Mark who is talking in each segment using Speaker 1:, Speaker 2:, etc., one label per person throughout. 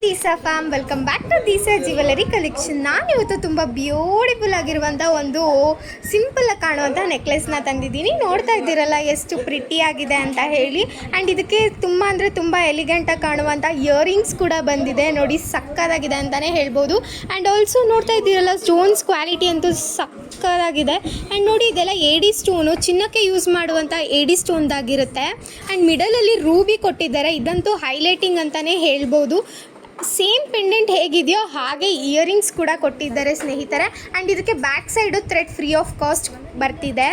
Speaker 1: ದೀಸಾ fam welcome back to Deesa jewellery collection. ನಾನಿವತ್ತು ತುಂಬ beautiful ಆಗಿರುವಂಥ ಒಂದು ಸಿಂಪಲ್ ಕಾಣುವಂಥ ನೆಕ್ಲೆಸ್ನ ತಂದಿದ್ದೀನಿ. ನೋಡ್ತಾ ಇದ್ದೀರಲ್ಲ ಎಷ್ಟು ಪ್ರಿಟಿ ಆಗಿದೆ ಅಂತ ಹೇಳಿ. ಆ್ಯಂಡ್ ಇದಕ್ಕೆ ತುಂಬ ಅಂದರೆ ತುಂಬ ಎಲಿಗೆಂಟಾಗಿ ಕಾಣುವಂಥ ಇಯರಿಂಗ್ಸ್ ಕೂಡ ಬಂದಿದೆ. ನೋಡಿ ಸಕ್ಕದಾಗಿದೆ ಅಂತಲೇ ಹೇಳ್ಬೋದು. ಆ್ಯಂಡ್ ಆಲ್ಸೋ ನೋಡ್ತಾ ಇದ್ದೀರಲ್ಲ ಸ್ಟೋನ್ಸ್ ಕ್ವಾಲಿಟಿ ಅಂತೂ ಸಕ್ಕದಾಗಿದೆ. ಆ್ಯಂಡ್ ನೋಡಿ ಇದೆಲ್ಲ ಏಡಿ ಸ್ಟೋನು, ಚಿನ್ನಕ್ಕೆ ಯೂಸ್ ಮಾಡುವಂಥ ಏಡಿ ಸ್ಟೋನ್ದಾಗಿರುತ್ತೆ. ಆ್ಯಂಡ್ ಮಿಡಲಲ್ಲಿ ರೂಬಿ ಕೊಟ್ಟಿದ್ದಾರೆ, ಇದಂತೂ ಹೈಲೈಟಿಂಗ್ ಅಂತಲೇ ಹೇಳ್ಬೋದು. ಸೇಮ್ ಪೆಂಡೆಂಟ್ ಹೇಗಿದೆಯೋ ಹಾಗೆ ಇಯರಿಂಗ್ಸ್ ಕೂಡ ಕೊಟ್ಟಿದ್ದಾರೆ ಸ್ನೇಹಿತರೆ. ಆ್ಯಂಡ್ ಇದಕ್ಕೆ back side thread free of cost ಬರ್ತಿದೆ.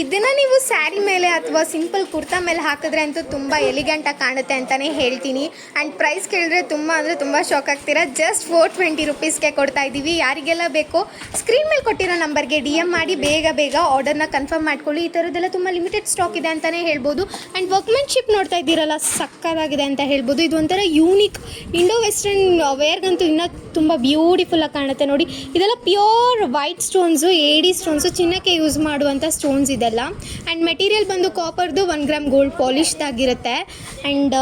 Speaker 1: ಇದನ್ನು ನೀವು ಸ್ಯಾರಿ ಮೇಲೆ ಅಥವಾ ಸಿಂಪಲ್ ಕುರ್ತಾ ಮೇಲೆ ಹಾಕಿದ್ರೆ ಅಂತೂ ತುಂಬ ಎಲಿಗೆಂಟಾಗಿ ಕಾಣುತ್ತೆ ಅಂತಲೇ ಹೇಳ್ತೀನಿ. ಆ್ಯಂಡ್ ಪ್ರೈಸ್ ಕೇಳಿದ್ರೆ ತುಂಬ ಅಂದರೆ ತುಂಬ ಶಾಕ್ ಆಗ್ತೀರಾ. ಜಸ್ಟ್ 420 ರುಪೀಸ್ಗೆ ಕೊಡ್ತಾ ಇದ್ದೀವಿ. ಯಾರಿಗೆಲ್ಲ ಬೇಕೋ ಸ್ಕ್ರೀನ್ ಮೇಲೆ ಕೊಟ್ಟಿರೋ ನಂಬರ್ಗೆ DM ಮಾಡಿ ಬೇಗ ಆರ್ಡರ್ನ ಕನ್ಫರ್ಮ್ ಮಾಡ್ಕೊಳ್ಳಿ. ಈ ಥರದ್ದೆಲ್ಲ ತುಂಬ ಲಿಮಿಟೆಡ್ ಸ್ಟಾಕ್ ಇದೆ ಅಂತಲೇ ಹೇಳ್ಬೋದು. ಆ್ಯಂಡ್ ವರ್ಕ್ಮೆನ್ಶಿಪ್ ನೋಡ್ತಾ ಇದ್ದೀರಲ್ಲ ಸಕ್ಕದಾಗಿದೆ ಅಂತ ಹೇಳ್ಬೋದು. ಇದು ಒಂಥರ ಯೂನಿಕ್ ಇಂಡೋ ವೆಸ್ಟರ್ನ್ ವೇರ್ಗಂತೂ ಇನ್ನೂ ತುಂಬ ಬ್ಯೂಟಿಫುಲ್ಲಾಗಿ ಕಾಣುತ್ತೆ. ನೋಡಿ ಇದೆಲ್ಲ ಪ್ಯೂರ್ ವೈಟ್ ಸ್ಟೋನ್ಸು, ಏಡಿ ಸ್ಟೋನ್ಸು, ಚಿನ್ನಕ್ಕೆ ಯೂಸ್ ಮಾಡುವಂಥ ಸ್ಟೋನ್ಸ್ ಇದೆಲ್ಲ. ಆ್ಯಂಡ್ ಮೆಟೀರಿಯಲ್ ಬಂದು ಕಾಪರ್ದು 1 ಗ್ರಾಮ್ ಗೋಲ್ಡ್ ಪಾಲಿಶ್ದಾಗಿರುತ್ತೆ. ಆ್ಯಂಡ್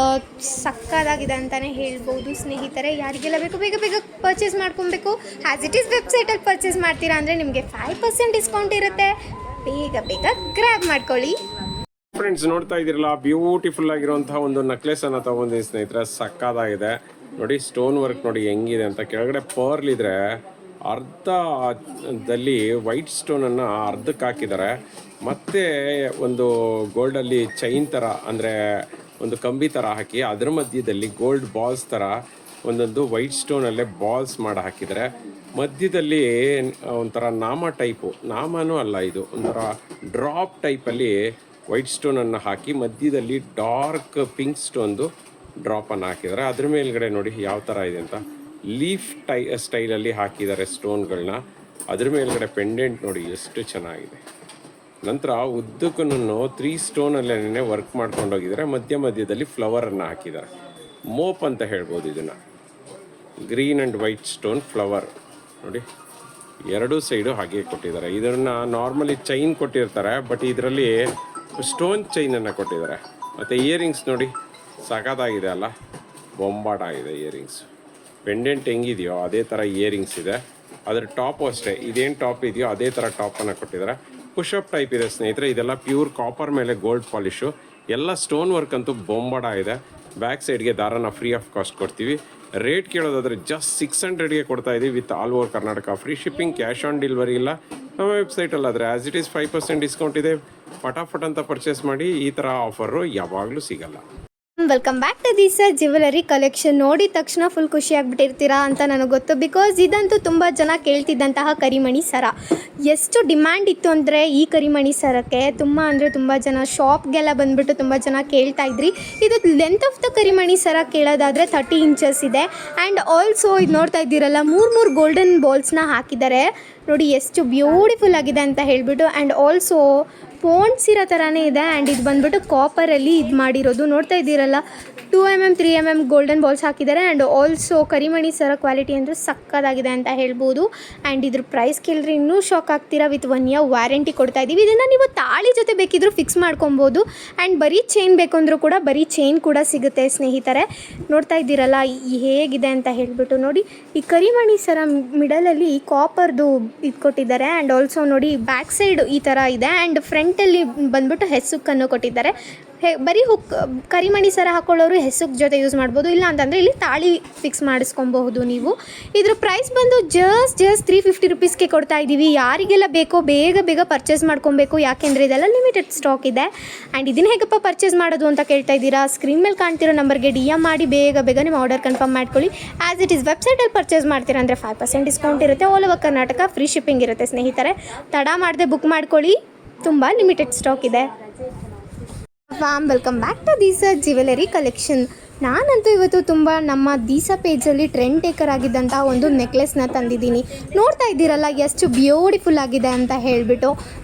Speaker 1: ಸಕ್ಕದಾಗಿದೆ ಅಂತಲೇ ಹೇಳ್ಬೋದು ಸ್ನೇಹಿತರೆ. ಯಾರಿಗೆಲ್ಲ ಬೇಕು ಬೇಗ ಪರ್ಚೇಸ್ ಮಾಡ್ಕೊಬೇಕು. ಆ್ಯಸ್ ಇಟ್ ಈಸ್ ವೆಬ್ಸೈಟಲ್ಲಿ ಪರ್ಚೇಸ್ ಮಾಡ್ತೀರಾ ಅಂದರೆ ನಿಮಗೆ 5% ಡಿಸ್ಕೌಂಟ್ ಇರುತ್ತೆ. ಬೇಗ ಗ್ರ್ಯಾಬ್ ಮಾಡ್ಕೊಳ್ಳಿ.
Speaker 2: ಫ್ರೆಂಡ್ಸ್, ನೋಡ್ತಾ ಇದ್ದೀರಲ್ಲ ಬ್ಯೂಟಿಫುಲ್ ಆಗಿರುವಂತಹ ಒಂದು ನೆಕ್ಲೆಸ್ ಅನ್ನು ತಗೊಂಡಿದ್ದೀನಿ ಸ್ನೇಹಿತರೆ. ಸಕ್ಕದಾಗಿದೆ ನೋಡಿ. ಸ್ಟೋನ್ ವರ್ಕ್ ನೋಡಿ ಹೆಂಗಿದೆ ಅಂತ. ಕೆಳಗಡೆ ಪರ್ಲ್ ಇದ್ರೆ ಅರ್ಧದಲ್ಲಿ ವೈಟ್ ಸ್ಟೋನನ್ನು ಅರ್ಧಕ್ಕೆ ಹಾಕಿದ್ದಾರೆ. ಮತ್ತು ಒಂದು ಗೋಲ್ಡಲ್ಲಿ ಚೈನ್ ಥರ ಅಂದರೆ ಒಂದು ಕಂಬಿ ಥರ ಹಾಕಿ ಅದರ ಮಧ್ಯದಲ್ಲಿ ಗೋಲ್ಡ್ ಬಾಲ್ಸ್ ಥರ ಒಂದೊಂದು ವೈಟ್ ಸ್ಟೋನಲ್ಲೇ ಬಾಲ್ಸ್ ಮಾಡಿ ಹಾಕಿದ್ದಾರೆ. ಮಧ್ಯದಲ್ಲಿ ಒಂಥರ ನಾಮ ಟೈಪು, ನಾಮನೂ ಅಲ್ಲ, ಇದು ಒಂಥರ ಡ್ರಾಪ್ ಟೈಪಲ್ಲಿ ವೈಟ್ ಸ್ಟೋನನ್ನು ಹಾಕಿ ಮಧ್ಯದಲ್ಲಿ ಡಾರ್ಕ್ ಪಿಂಕ್ ಸ್ಟೋನ್ದು ಡ್ರಾಪನ್ನು ಹಾಕಿದ್ದಾರೆ. ಅದ್ರ ಮೇಲ್ಗಡೆ ನೋಡಿ ಯಾವ ಥರ ಇದೆ ಅಂತ ಲೀಫ್ ಸ್ಟೈಲಲ್ಲಿ ಹಾಕಿದ್ದಾರೆ ಸ್ಟೋನ್ಗಳನ್ನ. ಅದ್ರ ಮೇಲ್ಗಡೆ ಪೆಂಡೆಂಟ್ ನೋಡಿ ಎಷ್ಟು ಚೆನ್ನಾಗಿದೆ. ನಂತರ ಉದ್ದಕ್ಕೂ 3 ಸ್ಟೋನಲ್ಲೇ ವರ್ಕ್ ಮಾಡ್ಕೊಂಡು ಹೋಗಿದ್ದಾರೆ. ಮಧ್ಯದಲ್ಲಿ ಫ್ಲವರನ್ನು ಹಾಕಿದ್ದಾರೆ. ಮೋಪ್ ಅಂತ ಹೇಳ್ಬೋದು ಇದನ್ನು. Green and white stone flower ನೋಡಿ, ಎರಡೂ ಸೈಡು ಹಾಗೆ ಕೊಟ್ಟಿದ್ದಾರೆ. ಇದನ್ನು ನಾರ್ಮಲಿ ಚೈನ್ ಕೊಟ್ಟಿರ್ತಾರೆ, ಬಟ್ ಇದರಲ್ಲಿ ಸ್ಟೋನ್ ಚೈನನ್ನು ಕೊಟ್ಟಿದ್ದಾರೆ. ಮತ್ತು ಇಯರಿಂಗ್ಸ್ ನೋಡಿ ಸಖತ್ತಾಗಿದೆ ಅಲ್ಲ, ಬೊಂಬಾಟಾಗಿದೆ ಇಯರಿಂಗ್ಸ್. ಪೆಂಡೆಂಟ್ ಹೆಂಗಿದೆಯೋ ಅದೇ ಥರ ಇಯರಿಂಗ್ಸ್ ಇದೆ. ಅದರ ಟಾಪು ಅಷ್ಟೇ, ಇದೇನು ಟಾಪ್ ಇದೆಯೋ ಅದೇ ಥರ ಟಾಪನ್ನು ಕೊಟ್ಟಿದ್ದಾರೆ. ಪುಷಪ್ ಟೈಪ್ ಇದೆ ಸ್ನೇಹಿತರೆ. ಇದೆಲ್ಲ ಪ್ಯೂರ್ ಕಾಪರ್ ಮೇಲೆ ಗೋಲ್ಡ್ ಪಾಲಿಶು. ಎಲ್ಲ ಸ್ಟೋನ್ ವರ್ಕ್ ಅಂತೂ ಬೊಂಬಾಡ ಇದೆ. ಬ್ಯಾಕ್ ಸೈಡ್ಗೆ ದಾರನ ಫ್ರೀ ಆಫ್ ಕಾಸ್ಟ್ ಕೊಡ್ತೀವಿ. ರೇಟ್ ಕೇಳೋದಾದರೆ ಜಸ್ಟ್ 600ಗೆ ಕೊಡ್ತಾ ಇದ್ದೀವಿ with all over Karnataka. Free shipping, cash on delivery ಇಲ್ಲ. ನಮ್ಮ ವೆಬ್ಸೈಟಲ್ಲಾದರೆ ಆ್ಯಸ್ ಇಟ್ ಈಸ್ 5% ಡಿಸ್ಕೌಂಟ್ ಇದೆ. ಫಟಾಫಟ್ ಅಂತ ಪರ್ಚೇಸ್ ಮಾಡಿ. ಈ ಥರ ಆಫರು ಯಾವಾಗಲೂ ಸಿಗಲ್ಲ.
Speaker 1: Welcome back to Deesa jewellery collection. ನೋಡಿದ ತಕ್ಷಣ ಫುಲ್ ಖುಷಿ ಆಗಿಬಿಟ್ಟಿರ್ತೀರಾ ಅಂತ ನನಗೆ ಗೊತ್ತು. ಬಿಕಾಸ್ ಇದಂತೂ ತುಂಬ ಜನ ಕೇಳ್ತಿದ್ದಂತಹ ಕರಿಮಣಿ ಸರ. ಎಷ್ಟು ಡಿಮ್ಯಾಂಡ್ ಇತ್ತು ಅಂದರೆ ಈ ಕರಿಮಣಿ ಸರಕ್ಕೆ ತುಂಬ ಜನ ಶಾಪ್ಗೆಲ್ಲ ಬಂದುಬಿಟ್ಟು ತುಂಬ ಜನ ಕೇಳ್ತಾ ಇದ್ರಿ. ಇದು ಲೆಂತ್ ಆಫ್ ದ ಕರಿಮಣಿ ಸರ ಕೇಳೋದಾದರೆ 30 ಇಂಚಸ್ ಇದೆ. ಆ್ಯಂಡ್ ಆಲ್ಸೋ ಇದು ನೋಡ್ತಾ ಇದ್ದೀರಲ್ಲ 3 ಗೋಲ್ಡನ್ ಬಾಲ್ಸ್ನ ಹಾಕಿದ್ದಾರೆ. ನೋಡಿ ಎಷ್ಟು ಬ್ಯೂಟಿಫುಲ್ ಆಗಿದೆ ಅಂತ ಹೇಳಿಬಿಟ್ಟು. ಆ್ಯಂಡ್ ಆಲ್ಸೋ ಪೋಂಡ್ಸ್ ಇರೋ ಥರನೇ ಇದೆ. ಆ್ಯಂಡ್ ಇದು ಬಂದುಬಿಟ್ಟು ಕಾಪರಲ್ಲಿ ಇದು ಮಾಡಿರೋದು. ನೋಡ್ತಾ ಇದ್ದೀರಲ್ಲ 2mm 3mm ಗೋಲ್ಡನ್ ಬಾಲ್ಸ್ ಹಾಕಿದ್ದಾರೆ. ಆ್ಯಂಡ್ ಆಲ್ಸೋ ಕರಿಮಣಿ ಸರ ಕ್ವಾಲಿಟಿ ಅಂದರೆ ಸಕ್ಕದಾಗಿದೆ ಅಂತ ಹೇಳ್ಬೋದು. ಆ್ಯಂಡ್ ಇದ್ರ ಪ್ರೈಸ್ ಕೇಳಿದ್ರೆ ಇನ್ನೂ ಶಾಕ್ ಆಗ್ತೀರಾ. ವಿತ್ 1 ಇಯರ್ ವ್ಯಾರಂಟಿ ಕೊಡ್ತಾ ಇದ್ದೀವಿ. ಇದನ್ನು ನೀವು ತಾಳಿ ಜೊತೆ ಬೇಕಿದ್ರೂ ಫಿಕ್ಸ್ ಮಾಡ್ಕೊಬೋದು. ಆ್ಯಂಡ್ ಬರೀ ಚೈನ್ ಬೇಕಂದ್ರೂ ಕೂಡ ಬರೀ ಚೈನ್ ಕೂಡ ಸಿಗುತ್ತೆ ಸ್ನೇಹಿತರೆ. ನೋಡ್ತಾ ಇದ್ದೀರಲ್ಲ ಹೇಗಿದೆ ಅಂತ ಹೇಳಿಬಿಟ್ಟು. ನೋಡಿ ಈ ಕರಿಮಣಿ ಸರ ಮಿಡಲಲ್ಲಿ ಕಾಪರ್ದು ಇದು ಕೊಟ್ಟಿದ್ದಾರೆ. ಆ್ಯಂಡ್ ಆಲ್ಸೋ ನೋಡಿ ಬ್ಯಾಕ್ ಸೈಡ್ ಈ ಥರ ಇದೆ. ಆ್ಯಂಡ್ ಫ್ರಂಟಲ್ಲಿ ಬಂದ್ಬಿಟ್ಟು ಹೆಸ್ಸುಕ್ಕನ್ನು ಕೊಟ್ಟಿದ್ದಾರೆ. ಬರೀ ಕರಿಮಣಿ ಸರ ಹಾಕೊಳ್ಳೋರು ಹೆಸ್ಸುಕ್ ಜೊತೆ ಯೂಸ್ ಮಾಡ್ಬೋದು. ಇಲ್ಲ ಅಂತಂದರೆ ಇಲ್ಲಿ ತಾಳಿ ಫಿಕ್ಸ್ ಮಾಡಿಸ್ಕೊಬಹುದು ನೀವು. ಇದ್ರ ಪ್ರೈಸ್ ಬಂದು ಜಸ್ಟ್ 350 ರುಪೀಸ್ಗೆ ಕೊಡ್ತಾ ಇದ್ದೀವಿ. ಯಾರಿಗೆಲ್ಲ ಬೇಕೋ ಬೇಗ ಪರ್ಚೇಸ್ ಮಾಡ್ಕೊಬೇಕು. ಯಾಕೆಂದರೆ ಇದೆಲ್ಲ ಲಿಮಿಟೆಡ್ ಸ್ಟಾಕ್ ಇದೆ. ಆ್ಯಂಡ್ ಇದನ್ನು ಹೇಗಪ್ಪ ಪರ್ಚೇಸ್ ಮಾಡೋದು ಅಂತ ಕೇಳ್ತಾ ಇದ್ದೀರಾ. ಸ್ಕ್ರೀನ್ ಮೇಲೆ ಕಾಣ್ತಿರೋ ನಂಬರ್ಗೆ DM ಮಾಡಿ ಬೇಗ ನಿಮ್ಮ ಆರ್ಡರ್ ಕನ್ಫರ್ಮ್ ಮಾಡ್ಕೊಳ್ಳಿ. ಆ್ಯಸ್ ಇಟ್ ಈಸ್ ವೆಬ್ಸೈಟಲ್ಲಿ ಪರ್ಚೇಸ್ ಮಾಡ್ತೀರಾ ಅಂದರೆ 5% ಡಿಸ್ಕೌಂಟ್ ಇರುತ್ತೆ. All over Karnataka free shipping ಇರುತ್ತೆ ಸ್ನೇಹಿತರೆ. ತಡ ಮಾಡದೆ ಬುಕ್ ಮಾಡ್ಕೊಳ್ಳಿ, ತುಂಬ ಲಿಮಿಟೆಡ್ ಸ್ಟಾಕ್ ಇದೆ. Welcome back to Deesa jewellery collection. ನಾನಂತೂ ಇವತ್ತು ತುಂಬ ನಮ್ಮ ದೀಸಾ ಪೇಜಲ್ಲಿ ಟ್ರೆಂಡ್ ಟೇಕರ್ ಆಗಿದ್ದಂಥ ಒಂದು ನೆಕ್ಲೆಸ್ನ ತಂದಿದ್ದೀನಿ. ನೋಡ್ತಾ ಇದ್ದೀರಲ್ಲ ಎಷ್ಟು ಬ್ಯೂಟಿಫುಲ್ ಆಗಿದೆ ಅಂತ ಹೇಳಿಬಿಟ್ಟು.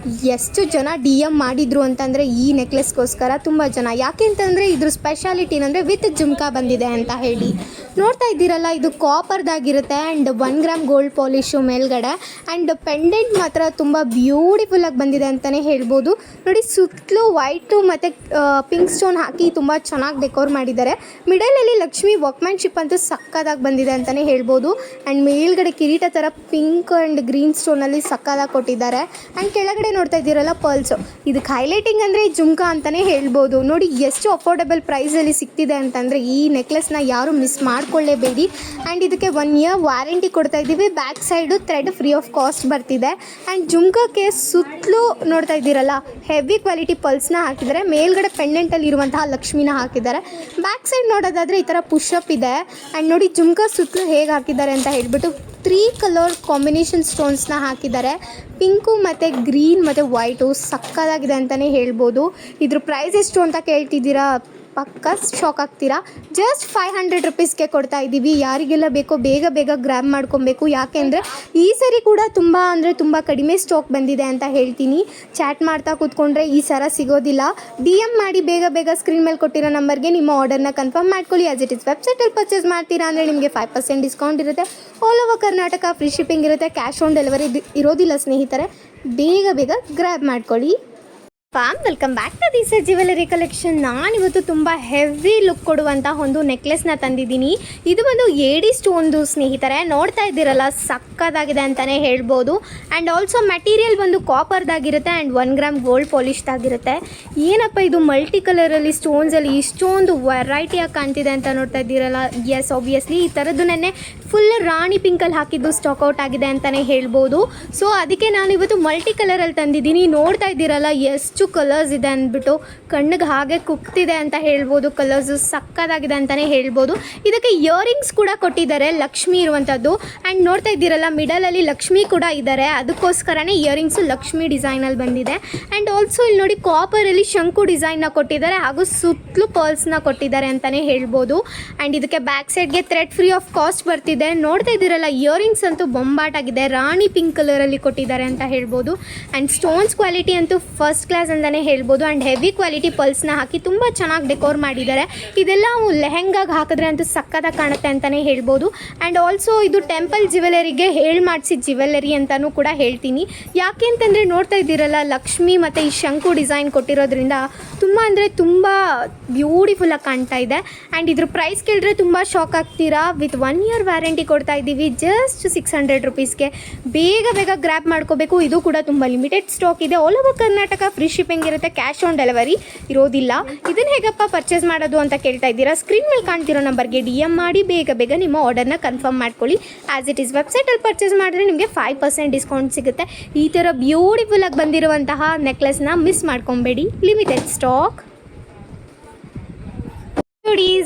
Speaker 1: ಎಷ್ಟು ಜನ DM ಮಾಡಿದರು ಅಂತಂದರೆ ಈ ನೆಕ್ಲೆಸ್ಗೋಸ್ಕರ ತುಂಬ ಜನ. ಯಾಕೆ ಅಂತಂದರೆ ಇದ್ರ ಸ್ಪೆಷಾಲಿಟಿ ಏನಂದರೆ ವಿತ್ ಜುಮ್ಕಾ ಬಂದಿದೆ ಅಂತ ಹೇಳಿ. ನೋಡ್ತಾ ಇದ್ದೀರಲ್ಲ ಇದು ಕಾಪರ್ದಾಗಿರುತ್ತೆ. ಆ್ಯಂಡ್ 1 ಗ್ರಾಮ್ ಗೋಲ್ಡ್ ಪಾಲಿಶು ಮೇಲ್ಗಡೆ. ಆ್ಯಂಡ್ ಪೆಂಡೆಂಟ್ ಮಾತ್ರ ತುಂಬ ಬ್ಯೂಟಿಫುಲ್ಲಾಗಿ ಬಂದಿದೆ ಅಂತಲೇ ಹೇಳ್ಬೋದು. ನೋಡಿ ಸುತ್ತಲೂ ವೈಟು ಮತ್ತು ಪಿಂಕ್ ಸ್ಟೋನ್ ಹಾಕಿ ತುಂಬ ಚೆನ್ನಾಗಿ ಡೆಕೋರ್ ಮಾಡಿದ್ದಾರೆ. ಮಿಡಲಲ್ಲಿ ಲಕ್ಷ್ಮಿ ವರ್ಕ್ಮ್ಯಾನ್ಶಿಪ್ ಅಂತೂ ಸಕ್ಕದಾಗಿ ಬಂದಿದೆ ಅಂತಲೇ ಹೇಳ್ಬೋದು. ಆ್ಯಂಡ್ ಮೇಲ್ಗಡೆ ಕಿರೀಟ ಥರ ಪಿಂಕ್ ಆ್ಯಂಡ್ ಗ್ರೀನ್ ಸ್ಟೋನಲ್ಲಿ ಸಕ್ಕದಾಗಿ ಕೊಟ್ಟಿದ್ದಾರೆ. ಆ್ಯಂಡ್ ಕೆಳಗಡೆ ನೋಡ್ತಾ ಇದ್ದೀರಲ್ಲ ಪರ್ಲ್ಸು, ಇದಕ್ಕೆ ಹೈಲೈಟಿಂಗ್ ಅಂದರೆ ಜುಮ್ಕಾ ಅಂತಲೇ ಹೇಳ್ಬೋದು. ನೋಡಿ ಎಷ್ಟು ಅಫೋರ್ಡೆಬಲ್ ಪ್ರೈಸಲ್ಲಿ ಸಿಗ್ತಿದೆ ಅಂತಂದರೆ ಈ ನೆಕ್ಲೆಸ್ನ ಯಾರು ಮಿಸ್ ಮಾಡ್ಕೊಳ್ಳೇಬೇಡಿ. ಆ್ಯಂಡ್ ಇದಕ್ಕೆ 1 year ವಾರಂಟಿ ಕೊಡ್ತಾ ಇದ್ದೀವಿ. Back side thread free of cost ಬರ್ತಿದೆ. ಆ್ಯಂಡ್ ಜುಮ್ಕಾಕ್ಕೆ ಸುತ್ತಲೂ ನೋಡ್ತಾ ಇದ್ದೀರಲ್ಲ ಹೆವಿ ಕ್ವಾಲಿಟಿ ಪಲ್ಸ್ನ ಹಾಕಿದ್ದಾರೆ. ಮೇಲ್ಗಡೆ ಪೆಂಡೆಂಟಲ್ಲಿ ಇರುವಂತಹ ಲಕ್ಷ್ಮಿನ ಹಾಕಿದ್ದಾರೆ. ಬ್ಯಾಕ್ ಸೈಡ್ ನೋಡೋದಾದರೆ ಈ ಥರ ಪುಷಪ್ ಇದೆ. ಆ್ಯಂಡ್ ನೋಡಿ ಜುಮ್ಕಾ ಸುತ್ತಲೂ ಹೇಗೆ ಹಾಕಿದ್ದಾರೆ ಅಂತ ಹೇಳ್ಬಿಟ್ಟು 3 ಕಲರ್ ಕಾಂಬಿನೇಷನ್ ಸ್ಟೋನ್ಸ್ನ ಹಾಕಿದ್ದಾರೆ. ಪಿಂಕು ಮತ್ತು ಗ್ರೀನ್ ಮತ್ತು ವೈಟು ಸಕ್ಕದಾಗಿದೆ ಅಂತಲೇ ಹೇಳ್ಬೋದು. ಇದ್ರ ಪ್ರೈಸ್ ಎಷ್ಟು ಅಂತ ಕೇಳ್ತಿದ್ದೀರಾ? ಪಕ್ಕ ಶಾಕ್ ಆಗ್ತೀರಾ. ಜಸ್ಟ್ 500 ರುಪೀಸ್ಗೆ ಕೊಡ್ತಾ ಇದ್ದೀವಿ. ಯಾರಿಗೆಲ್ಲ ಬೇಕೋ ಬೇಗ ಬೇಗ ಗ್ರ್ಯಾಬ್ ಮಾಡ್ಕೊಬೇಕು. ಯಾಕೆಂದರೆ ಈ ಸರಿ ಕೂಡ ತುಂಬ ಕಡಿಮೆ ಸ್ಟಾಕ್ ಬಂದಿದೆ ಅಂತ ಹೇಳ್ತೀನಿ. ಚಾಟ್ ಮಾಡ್ತಾ ಕೂತ್ಕೊಂಡ್ರೆ ಈ ಸರ ಸಿಗೋದಿಲ್ಲ. DM ಮಾಡಿ ಬೇಗ ಸ್ಕ್ರೀನ್ ಮೇಲೆ ಕೊಟ್ಟಿರೋ ನಂಬರ್ಗೆ ನಿಮ್ಮ ಆರ್ಡರ್ನ ಕನ್ಫರ್ಮ್ ಮಾಡ್ಕೊಳ್ಳಿ. ಆಸ್ ಇಟ್ ಇಸ್ ವೆಬ್ಸೈಟಲ್ಲಿ ಪರ್ಚೇಸ್ ಮಾಡ್ತೀರಾ ಅಂದರೆ ನಿಮಗೆ 5% ಡಿಸ್ಕೌಂಟ್ ಇರುತ್ತೆ. All over Karnataka free shipping ಇರುತ್ತೆ. ಕ್ಯಾಶ್ ಆನ್ ಡೆಲಿವರಿ ಇರೋದಿಲ್ಲ ಸ್ನೇಹಿತರೆ. ಬೇಗ ಗ್ರ್ಯಾಬ್ ಮಾಡ್ಕೊಳ್ಳಿ. Welcome back to this jewellery collection. ನಾನಿವತ್ತು ತುಂಬ ಹೆವಿ ಲುಕ್ ಕೊಡುವಂಥ ಒಂದು ನೆಕ್ಲೆಸ್ನ ತಂದಿದ್ದೀನಿ. ಇದು ಒಂದು ಏಡಿ ಸ್ಟೋನ್ದು ಸ್ನೇಹಿತರೆ. ನೋಡ್ತಾ ಇದ್ದೀರಲ್ಲ ಸಕ್ಕದಾಗಿದೆ ಅಂತಲೇ ಹೇಳ್ಬೋದು. ಆ್ಯಂಡ್ ಆಲ್ಸೋ ಮೆಟೀರಿಯಲ್ ಬಂದು ಕಾಪರ್ದಾಗಿರುತ್ತೆ ಆ್ಯಂಡ್ 1 ಗ್ರಾಮ್ ಗೋಲ್ಡ್ ಪಾಲಿಶ್ದಾಗಿರುತ್ತೆ. ಏನಪ್ಪ ಇದು ಮಲ್ಟಿ ಕಲರಲ್ಲಿ ಸ್ಟೋನ್ಸಲ್ಲಿ ಇಷ್ಟೊಂದು ವೆರೈಟಿಯಾಗಿ ಕಾಣ್ತಿದೆ ಅಂತ ನೋಡ್ತಾ ಇದ್ದೀರಲ್ಲ. ಎಸ್ ಆಬ್ವಿಯಸ್ಲಿ ಈ ಥರದ್ದು ನೆನ್ನೆ ಫುಲ್ ರಾಣಿ ಪಿಂಕಲ್ಲಿ ಹಾಕಿದ್ದು ಸ್ಟಾಕ್ಔಟ್ ಆಗಿದೆ ಅಂತಲೇ ಹೇಳ್ಬೋದು. ಸೊ ಅದಕ್ಕೆ ನಾನು ಇವತ್ತು ಮಲ್ಟಿ ಕಲರಲ್ಲಿ ತಂದಿದ್ದೀನಿ. ನೋಡ್ತಾ ಇದ್ದೀರಲ್ಲ ಎಷ್ಟು ಕಲರ್ಸ್ ಇದೆ ಅಂದ್ಬಿಟ್ಟು ಕಣ್ಣಿಗೆ ಹಾಗೆ ಕುಕ್ತಿದೆ ಅಂತ ಹೇಳ್ಬೋದು. ಕಲರ್ಸು ಸಕ್ಕದಾಗಿದೆ ಅಂತಲೇ ಹೇಳ್ಬೋದು. ಇದಕ್ಕೆ ಇಯರಿಂಗ್ಸ್ ಕೂಡ ಕೊಟ್ಟಿದ್ದಾರೆ ಲಕ್ಷ್ಮಿ ಇರುವಂಥದ್ದು. ಆ್ಯಂಡ್ ನೋಡ್ತಾ ಇದ್ದೀರಲ್ಲ ಮಿಡಲಲ್ಲಿ ಲಕ್ಷ್ಮಿ ಕೂಡ ಇದ್ದಾರೆ. ಅದಕ್ಕೋಸ್ಕರನೇ ಇಯರಿಂಗ್ಸು ಲಕ್ಷ್ಮಿ ಡಿಸೈನಲ್ಲಿ ಬಂದಿದೆ. ಆ್ಯಂಡ್ ಆಲ್ಸೋ ಇಲ್ಲಿ ನೋಡಿ ಕಾಪರಲ್ಲಿ ಶಂಕು ಡಿಸೈನ್ನ ಕೊಟ್ಟಿದ್ದಾರೆ ಹಾಗೂ ಸುತ್ತಲೂ ಪರ್ಲ್ಸ್ನ ಕೊಟ್ಟಿದ್ದಾರೆ ಅಂತಲೇ ಹೇಳ್ಬೋದು. ಆ್ಯಂಡ್ ಇದಕ್ಕೆ ಬ್ಯಾಕ್ ಸೈಡ್ಗೆ ಥ್ರೆಡ್ ಫ್ರೀ ಆಫ್ ಕಾಸ್ಟ್ ಬರ್ತಿದೆ. ನೋಡ್ತಾ ಇದ್ದೀರಲ್ಲ ಇಯರಿಂಗ್ಸ್ ಅಂತೂ ಬೊಂಬಾಟಾಗಿದೆ. ರಾಣಿ ಪಿಂಕ್ ಕಲರಲ್ಲಿ ಕೊಟ್ಟಿದ್ದಾರೆ ಅಂತ ಹೇಳ್ಬೋದು. ಆ್ಯಂಡ್ ಸ್ಟೋನ್ಸ್ ಕ್ವಾಲಿಟಿ ಅಂತೂ ಫಸ್ಟ್ ಕ್ಲಾಸ್ ಅಂತಲೇ ಹೇಳ್ಬೋದು. ಆ್ಯಂಡ್ ಹೆವಿ ಕ್ವಾಲಿಟಿ ಪಲ್ಸ್ನ ಹಾಕಿ ತುಂಬ ಚೆನ್ನಾಗಿ ಡೆಕೋರ್ ಮಾಡಿದ್ದಾರೆ. ಇದೆಲ್ಲ ಲೆಹೆಂಗಾಗೆ ಹಾಕಿದ್ರೆ ಅಂತೂ ಸಕ್ಕತ್ತಾಗಿ ಕಾಣುತ್ತೆ ಅಂತಲೇ ಹೇಳ್ಬೋದು. ಆ್ಯಂಡ್ ಆಲ್ಸೋ ಇದು ಟೆಂಪಲ್ ಜ್ಯುವೆಲರಿಗೆ ಮಾಡಿಸಿದ ಜ್ಯುವೆಲರಿ ಅಂತಲೂ ಕೂಡ ಹೇಳ್ತೀನಿ. ಯಾಕೆ ಅಂತಂದರೆ ನೋಡ್ತಾ ಇದ್ದೀರಲ್ಲ ಲಕ್ಷ್ಮಿ ಮತ್ತು ಈ ಶಂಕು ಡಿಸೈನ್ ಕೊಟ್ಟಿರೋದ್ರಿಂದ ತುಂಬ ಬ್ಯೂಟಿಫುಲ್ಲಾಗಿ ಕಾಣ್ತಾ ಇದೆ. ಆ್ಯಂಡ್ ಇದ್ರ ಪ್ರೈಸ್ ಕೇಳಿದ್ರೆ ತುಂಬ ಶಾಕ್ ಆಗ್ತೀರಾ. ವಿತ್ 1 year ವ್ಯಾರಂಟಿ ಕೊಡ್ತಾ ಇದ್ದೀವಿ ಜಸ್ಟ್ 600 ರುಪೀಸ್ಗೆ. ಬೇಗ ಗ್ರ್ಯಾಬ್ ಮಾಡ್ಕೋಬೇಕು. ಇದು ಕೂಡ ತುಂಬ ಲಿಮಿಟೆಡ್ ಸ್ಟಾಕ್ ಇದೆ. All over Karnataka free shipping ಇರುತ್ತೆ. ಕ್ಯಾಶ್ ಆನ್ ಡೆಲಿವರಿ ಇರೋದಿಲ್ಲ. ಇದನ್ನು ಹೇಗಪ್ಪ ಪರ್ಚೇಸ್ ಮಾಡೋದು ಅಂತ ಕೇಳ್ತಾ ಇದ್ದೀರಾ? ಸ್ಕ್ರೀನ್ ಮೇಲೆ ಕಾಣ್ತಿರೋ ನಂಬರ್ಗೆ DM ಮಾಡಿ ಬೇಗ ನಿಮ್ಮ ಆರ್ಡರ್ನ ಕನ್ಫರ್ಮ್ ಮಾಡ್ಕೊಳ್ಳಿ. ಆಸ್ ಇಟ್ ಈಸ್ ವೆಬ್ಸೈಟಲ್ಲಿ ಪರ್ಚೇಸ್ ಮಾಡಿದ್ರೆ ನಿಮಗೆ 5% ಡಿಸ್ಕೌಂಟ್ ಸಿಗುತ್ತೆ. ಈ ಥರ ಬ್ಯೂಟಿಫುಲ್ಲಾಗಿ ಬಂದಿರುವಂತಹ ನೆಕ್ಲೆಸ್ನ ಮಿಸ್ ಮಾಡ್ಕೊಬೇಡಿ. Limited stock.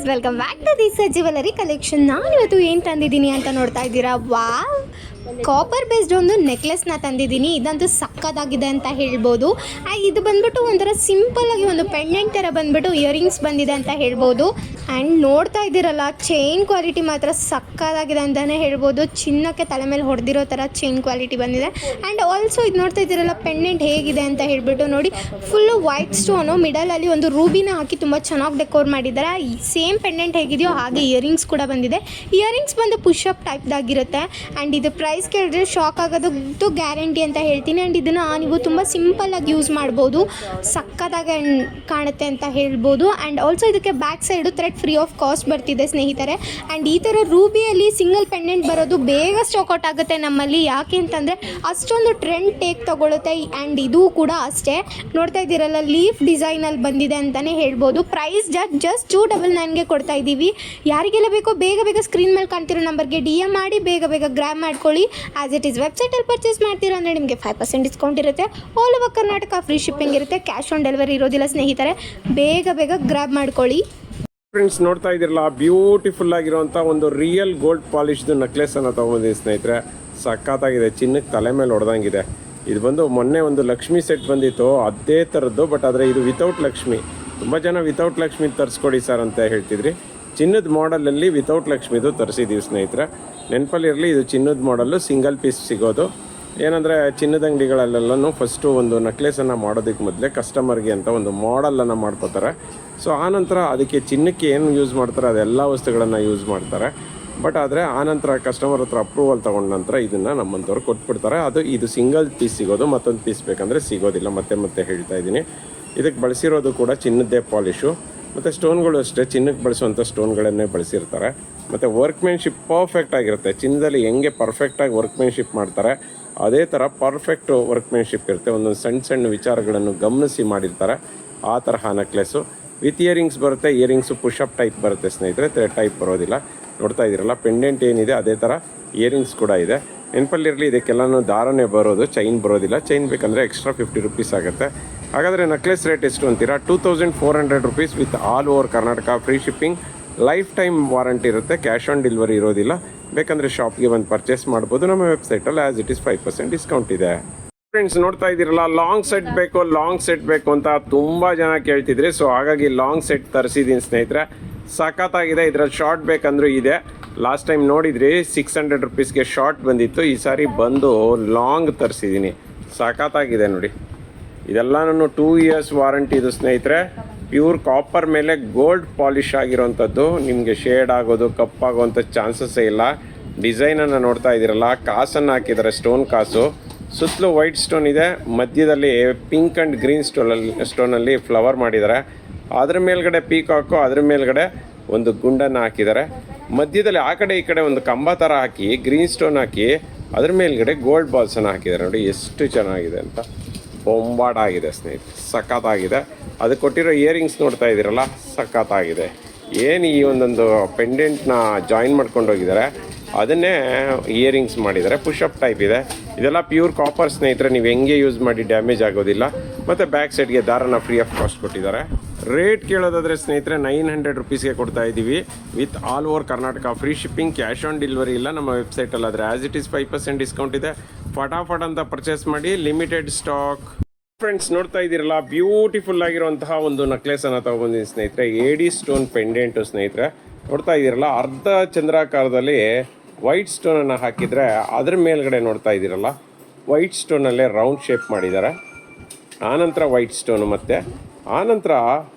Speaker 1: Welcome back to this jewellery collection. ನಾನಿವತ್ತು ಏನು ತಂದಿದ್ದೀನಿ ಅಂತ ನೋಡ್ತಾ ಇದ್ದೀರಾ? ವಾವ್, ಕಾಪರ್ ಬೇಸ್ಡ್ ಒಂದು ನೆಕ್ಲೆಸ್ನ ತಂದಿದ್ದೀನಿ. ಇದಂತೂ ಸಕ್ಕದಾಗಿದೆ ಅಂತ ಹೇಳ್ಬೋದು. ಇದು ಬಂದ್ಬಿಟ್ಟು ಒಂಥರ ಸಿಂಪಲ್ಲಾಗಿ ಒಂದು ಪೆಂಡೆಂಟ್ ಥರ ಬಂದ್ಬಿಟ್ಟು ಇಯರಿಂಗ್ಸ್ ಬಂದಿದೆ ಅಂತ ಹೇಳ್ಬೋದು. ಆ್ಯಂಡ್ ನೋಡ್ತಾ ಇದ್ದೀರಲ್ಲ ಚೈನ್ ಕ್ವಾಲಿಟಿ ಮಾತ್ರ ಸಕ್ಕದಾಗಿದೆ ಅಂತಲೇ ಹೇಳ್ಬೋದು. ಚಿನ್ನಕ್ಕೆ ತಲೆ ಮೇಲೆ ಹೊಡೆದಿರೋ ಥರ ಚೈನ್ ಕ್ವಾಲಿಟಿ ಬಂದಿದೆ. ಆ್ಯಂಡ್ ಆಲ್ಸೋ ಇದು ನೋಡ್ತಾ ಇದ್ದೀರಲ್ಲ ಪೆಂಡೆಂಟ್ ಹೇಗಿದೆ ಅಂತ ಹೇಳ್ಬಿಟ್ಟು ನೋಡಿ, ಫುಲ್ಲು ವೈಟ್ ಸ್ಟೋನು ಮಿಡಲಲ್ಲಿ ಒಂದು ರೂಬಿನ ಹಾಕಿ ತುಂಬ ಚೆನ್ನಾಗಿ ಡೆಕೋರ್ ಮಾಡಿದ್ದಾರೆ. ಸೇಮ್ ಪೆಂಡೆಂಟ್ ಹೇಗಿದೆಯೋ ಹಾಗೆ ಇಯರಿಂಗ್ಸ್ ಕೂಡ ಬಂದಿದೆ. ಇಯರಿಂಗ್ಸ್ ಬಂದು ಪುಷಪ್ ಟೈಪ್ದಾಗಿರುತ್ತೆ. ಆ್ಯಂಡ್ ಇದು ಪ್ರೈಸ್ ಕೇಳಿದ್ರೆ ಶಾಕ್ ಆಗೋದು ಗ್ಯಾರಂಟಿ ಅಂತ ಹೇಳ್ತೀನಿ. ಆ್ಯಂಡ್ ಇದನ್ನು ನೀವು ತುಂಬ ಸಿಂಪಲ್ಲಾಗಿ ಯೂಸ್ ಮಾಡ್ಬೋದು. ಸಕ್ಕದಾಗಿ ಕಾಣುತ್ತೆ ಅಂತ ಹೇಳ್ಬೋದು. ಆ್ಯಂಡ್ ಆಲ್ಸೋ ಇದಕ್ಕೆ back side thread free of cost ಬರ್ತಿದೆ ಸ್ನೇಹಿತರೆ. ಆ್ಯಂಡ್ ಈ ಥರ ರೂಬಿಯಲ್ಲಿ ಸಿಂಗಲ್ ಪೆಂಡೆಂಟ್ ಬರೋದು ಬೇಗ ಸ್ಟಾಕ್ಔಟ್ ಆಗುತ್ತೆ ನಮ್ಮಲ್ಲಿ. ಯಾಕೆ ಅಂತಂದರೆ ಅಷ್ಟೊಂದು ಟ್ರೆಂಡ್ ಟೇಕ್ ತೊಗೊಳುತ್ತೆ. ಆ್ಯಂಡ್ ಇದು ಕೂಡ ಅಷ್ಟೇ. ನೋಡ್ತಾ ಇದ್ದೀರಲ್ಲ ಲೀಫ್ ಡಿಸೈನಲ್ಲಿ ಬಂದಿದೆ ಅಂತಲೇ ಹೇಳ್ಬೋದು. ಪ್ರೈಸ್ ಜಸ್ಟ್ 299ಗೆ ಕೊಡ್ತಾ ಇದ್ದೀವಿ. ಯಾರಿಗೆಲ್ಲ ಬೇಕೋ ಬೇಗ ಸ್ಕ್ರೀನ್ ಮೇಲೆ ಕಾಣ್ತಿರೋ ನಂಬರ್ಗೆ DM ಮಾಡಿ ಬೇಗ ಗ್ರ್ಯಾಬ್ ಮಾಡ್ಕೊಳ್ಳಿ. ಆಸ್ ಇಟ್ ಈಸ್ ವೆಬ್ಸೈಟಲ್ಲಿ ಪರ್ಚೇಸ್ ಮಾಡ್ತೀರಾ ಅಂದರೆ ನಿಮಗೆ 5% ಡಿಸ್ಕೌಂಟ್ ಇರುತ್ತೆ. All over Karnataka free shipping ಇರುತ್ತೆ. ಕ್ಯಾಶ್ ಆನ್ ಡೆಲಿವರಿ ಇರೋದಿಲ್ಲ ಸ್ನೇಹಿತರೆ. ಬೇಗ ಗ್ರ್ಯಾಬ್ ಮಾಡ್ಕೊಳ್ಳಿ.
Speaker 2: ಫ್ರೆಂಡ್ಸ್ ನೋಡ್ತಾ ಇದ್ದೀರಲ್ಲ ಬ್ಯೂಟಿಫುಲ್ ಆಗಿರುವಂಥ ಒಂದು ರಿಯಲ್ ಗೋಲ್ಡ್ ಪಾಲಿಶ್ದು ನೆಕ್ಲೆಸನ್ನು ತೊಗೊಂಡಿದ್ದೀನಿ ಸ್ನೇಹಿತರೆ. ಸಖತ್ತಾಗಿದೆ. ಚಿನ್ನಕ್ಕೆ ತಲೆ ಮೇಲೆ ಹೊಡೆದಂಗಿದೆ. ಇದು ಬಂದು ಮೊನ್ನೆ ಒಂದು ಲಕ್ಷ್ಮಿ ಸೆಟ್ ಬಂದಿತ್ತು ಅದೇ ಥರದ್ದು. ಬಟ್ ಆದರೆ ಇದು ವಿತೌಟ್ ಲಕ್ಷ್ಮಿ. ತುಂಬ ಜನ ವಿತೌಟ್ ಲಕ್ಷ್ಮಿ ತರಿಸ್ಕೊಡಿ ಸರ್ ಅಂತ ಹೇಳ್ತಿದ್ರಿ. ಚಿನ್ನದ ಮಾಡಲಲ್ಲಿ ವಿತೌಟ್ ಲಕ್ಷ್ಮಿದು ತರಿಸಿದ್ದೀವಿ ಸ್ನೇಹಿತರೆ. ನೆನಪಲ್ಲಿರಲಿ, ಇದು ಚಿನ್ನದ ಮಾಡಲ್ಲು ಸಿಂಗಲ್ ಪೀಸ್ ಸಿಗೋದು. ಏನಂದರೆ ಚಿನ್ನದ ಅಂಗಡಿಗಳಲ್ಲೆಲ್ಲನೂ ಫಸ್ಟು ಒಂದು ನೆಕ್ಲೆಸನ್ನು ಮಾಡೋದಕ್ಕೆ ಮೊದಲೇ ಕಸ್ಟಮರ್ಗೆ ಅಂತ ಒಂದು ಮಾಡಲನ್ನು ಮಾಡ್ಕೋತಾರೆ. ಸೊ ಆನಂತರ ಅದಕ್ಕೆ ಚಿನ್ನಕ್ಕೆ ಏನು ಯೂಸ್ ಮಾಡ್ತಾರೆ ಅದೆಲ್ಲ ವಸ್ತುಗಳನ್ನು ಯೂಸ್ ಮಾಡ್ತಾರೆ. ಬಟ್ ಆದರೆ ಆನಂತರ ಕಸ್ಟಮರ್ ಹತ್ರ ಅಪ್ರೂವಲ್ ತೊಗೊಂಡ ನಂತರ ಇದನ್ನು ನಮ್ಮಂಥವ್ರು ಕೊಟ್ಬಿಡ್ತಾರೆ. ಇದು ಸಿಂಗಲ್ ಪೀಸ್ ಸಿಗೋದು, ಮತ್ತೊಂದು ಪೀಸ್ ಬೇಕಂದರೆ ಸಿಗೋದಿಲ್ಲ. ಮತ್ತೆ ಹೇಳ್ತಾ ಇದ್ದೀನಿ. ಇದಕ್ಕೆ ಬಳಸಿರೋದು ಕೂಡ ಚಿನ್ನದ್ದೇ ಪಾಲಿಶು. ಮತ್ತು ಸ್ಟೋನ್ಗಳು ಅಷ್ಟೇ ಚಿನ್ನಕ್ಕೆ ಬಳಸುವಂಥ ಸ್ಟೋನ್ಗಳನ್ನೇ ಬಳಸಿರ್ತಾರೆ. ಮತ್ತು ವರ್ಕ್ಮೆನ್ಶಿಪ್ ಪರ್ಫೆಕ್ಟ್ ಆಗಿರುತ್ತೆ. ಚಿನ್ನದಲ್ಲಿ ಹೆಂಗೆ ಪರ್ಫೆಕ್ಟಾಗಿ ವರ್ಕ್ಮೆನ್ಶಿಪ್ ಮಾಡ್ತಾರೆ ಅದೇ ಥರ ಪರ್ಫೆಕ್ಟ್ ವರ್ಕ್ಮೆನ್ಶಿಪ್ ಇರುತ್ತೆ. ಒಂದೊಂದು ಸಣ್ಣ ಸಣ್ಣ ವಿಚಾರಗಳನ್ನು ಗಮನಿಸಿ ಮಾಡಿರ್ತಾರೆ. ಆ ತರಹ ನೆಕ್ಲೆಸ್ಸು ವಿತ್ ಇಯರಿಂಗ್ಸ್ ಬರುತ್ತೆ. ಇಯರಿಂಗ್ಸು ಪುಷಪ್ ಟೈಪ್ ಬರುತ್ತೆ ಸ್ನೇಹಿತರೆ, ಟೈಪ್ ಬರೋದಿಲ್ಲ. ನೋಡ್ತಾ ಇದ್ದೀರಲ್ಲ ಪೆಂಡೆಂಟ್ ಏನಿದೆ ಅದೇ ಥರ ಇಯರಿಂಗ್ಸ್ ಕೂಡ ಇದೆ. ನೆನಪಲ್ಲಿರಲಿ, ಇದಕ್ಕೆಲ್ಲನೂ ದಾರನೇ ಬರೋದು, ಚೈನ್ ಬರೋದಿಲ್ಲ. ಚೈನ್ ಬೇಕಂದರೆ ಎಕ್ಸ್ಟ್ರಾ 50 ರುಪೀಸ್ ಆಗುತ್ತೆ. ಹಾಗಾದರೆ ನೆಕ್ಲೆಸ್ ರೇಟ್ ಎಷ್ಟು ಅಂತೀರಾ? 2400 rupees with all over Karnataka, free shipping, life time warranty ಇರುತ್ತೆ, ಕ್ಯಾಶ್ ಆನ್ ಡೆಲಿವರಿ ಇರೋದಿಲ್ಲ. ಬೇಕಂದರೆ ಶಾಪ್ಗೆ ಬಂದು ಪರ್ಚೇಸ್ ಮಾಡ್ಬೋದು. ನಮ್ಮ ವೆಬ್ಸೈಟಲ್ಲಿ ಆ್ಯಸ್ ಇಟ್ ಈಸ್ 5% ಡಿಸ್ಕೌಂಟ್ ಇದೆ. ಫ್ರೆಂಡ್ಸ್ ನೋಡ್ತಾ ಇದ್ದೀರಲ್ಲ, ಲಾಂಗ್ ಸೆಟ್ ಬೇಕು ಅಂತ ತುಂಬ ಜನ ಕೇಳ್ತಿದ್ರಿ. ಸೊ ಹಾಗಾಗಿ ಲಾಂಗ್ ಸೆಟ್ ತರಿಸಿದ್ದೀನಿ ಸ್ನೇಹಿತರೆ. ಸಖತ್ತಾಗಿದೆ. ಇದರಲ್ಲಿ ಶಾರ್ಟ್ ಬೇಕಂದ್ರೂ ಇದೆ. ಲಾಸ್ಟ್ ಟೈಮ್ ನೋಡಿದ್ರಿ 600 ರುಪೀಸ್ಗೆ ಶಾರ್ಟ್ ಬಂದಿತ್ತು. ಈ ಸಾರಿ ಬಂದು ಲಾಂಗ್ ತರಿಸಿದ್ದೀನಿ. ಸಖತ್ತಾಗಿದೆ ನೋಡಿ. ಇದೆಲ್ಲ ನಾನು 2 ಇಯರ್ಸ್ ವಾರಂಟಿ ಇದು ಸ್ನೇಹಿತರೆ. ಪ್ಯೂರ್ ಕಾಪರ್ ಮೇಲೆ ಗೋಲ್ಡ್ ಪಾಲಿಷ್ ಆಗಿರೋವಂಥದ್ದು. ನಿಮಗೆ ಶೇಡ್ ಆಗೋದು, ಕಪ್ಪಾಗೋವಂಥ ಚಾನ್ಸಸ್ಸೇ ಇಲ್ಲ. ಡಿಸೈನನ್ನು ನೋಡ್ತಾ ಇದ್ದೀರಲ್ಲ, ಕಾಸನ್ನು ಹಾಕಿದ್ದಾರೆ, ಸ್ಟೋನ್ ಕಾಸು. ಸುತ್ತಲೂ ವೈಟ್ ಸ್ಟೋನ್ ಇದೆ, ಮಧ್ಯದಲ್ಲಿ ಪಿಂಕ್ ಆ್ಯಂಡ್ ಗ್ರೀನ್ ಸ್ಟೋನಲ್ಲಿ ಫ್ಲವರ್ ಮಾಡಿದ್ದಾರೆ. ಅದ್ರ ಮೇಲ್ಗಡೆ ಪೀಕಾಕು, ಅದ್ರ ಮೇಲ್ಗಡೆ ಒಂದು ಗುಂಡನ್ನು ಹಾಕಿದ್ದಾರೆ. ಮಧ್ಯದಲ್ಲಿ ಆ ಕಡೆ ಈ ಕಡೆ ಒಂದು ಕಂಬ ಥರ ಹಾಕಿ ಗ್ರೀನ್ ಸ್ಟೋನ್ ಹಾಕಿ ಅದ್ರ ಮೇಲ್ಗಡೆ ಗೋಲ್ಡ್ ಬಾಲ್ಸನ್ನು ಹಾಕಿದ್ದಾರೆ. ನೋಡಿ ಎಷ್ಟು ಚೆನ್ನಾಗಿದೆ ಅಂತ. ಬೊಂಬಾಟಾಗಿದೆ ಸ್ನೇಹಿತರೆ, ಸಖತ್ತಾಗಿದೆ. ಅದಕ್ಕೆ ಕೊಟ್ಟಿರೋ ಇಯರಿಂಗ್ಸ್ ನೋಡ್ತಾ ಇದ್ದೀರಲ್ಲ, ಸಖತ್ತಾಗಿದೆ. ಏನು ಈ ಒಂದೊಂದು ಪೆಂಡೆಂಟ್ನ ಜಾಯಿನ್ ಮಾಡ್ಕೊಂಡು ಹೋಗಿದ್ದಾರೆ, ಅದನ್ನೇ ಇಯರಿಂಗ್ಸ್ ಮಾಡಿದ್ದಾರೆ. ಪುಷಪ್ ಟೈಪ್ ಇದೆ. ಇದೆಲ್ಲ ಪ್ಯೂರ್ ಕಾಪರ್ ಸ್ನೇಹಿತರೆ. ನೀವು ಹೆಂಗೆ ಯೂಸ್ ಮಾಡಿ ಡ್ಯಾಮೇಜ್ ಆಗೋದಿಲ್ಲ. ಮತ್ತು ಬ್ಯಾಕ್ ಸೈಡ್ಗೆ ದಾರನ ಫ್ರೀ ಆಫ್ ಕಾಸ್ಟ್ ಕೊಟ್ಟಿದ್ದಾರೆ. ರೇಟ್ ಕೇಳೋದಾದರೆ ಸ್ನೇಹಿತರೆ 900 ರುಪೀಸ್ಗೆ ಕೊಡ್ತಾ ಇದ್ದೀವಿ with all over Karnataka, free shipping, cash on delivery ಇಲ್ಲ. ನಮ್ಮ ವೆಬ್ಸೈಟಲ್ಲಿ ಆದರೆ ಆ್ಯಸ್ ಇಟ್ ಈಸ್ 5% ಡಿಸ್ಕೌಂಟ್ ಇದೆ. ಫಟಾಫಟ್ ಅಂತ ಪರ್ಚೇಸ್ ಮಾಡಿ, ಲಿಮಿಟೆಡ್ ಸ್ಟಾಕ್. ಫ್ರೆಂಡ್ಸ್ ನೋಡ್ತಾ ಇದ್ದೀರಲ್ಲ, ಬ್ಯೂಟಿಫುಲ್ ಆಗಿರುವಂತಹ ಒಂದು ನೆಕ್ಲೆಸನ್ನು ತೊಗೊಂಡಿದ್ದೀನಿ ಸ್ನೇಹಿತರೆ. ಏಡಿ ಸ್ಟೋನ್ ಪೆಂಡೆಂಟು ಸ್ನೇಹಿತರೆ. ನೋಡ್ತಾ ಇದ್ದೀರಲ್ಲ, ಅರ್ಧ ಚಂದ್ರಾಕಾರದಲ್ಲಿ ವೈಟ್ ಸ್ಟೋನನ್ನು ಹಾಕಿದರೆ ಅದ್ರ ಮೇಲ್ಗಡೆ ನೋಡ್ತಾ ಇದ್ದೀರಲ್ಲ, ವೈಟ್ ಸ್ಟೋನಲ್ಲೇ ರೌಂಡ್ ಶೇಪ್ ಮಾಡಿದ್ದಾರೆ. ಆನಂತರ ವೈಟ್ ಸ್ಟೋನು ಮತ್ತು ಆನಂತರ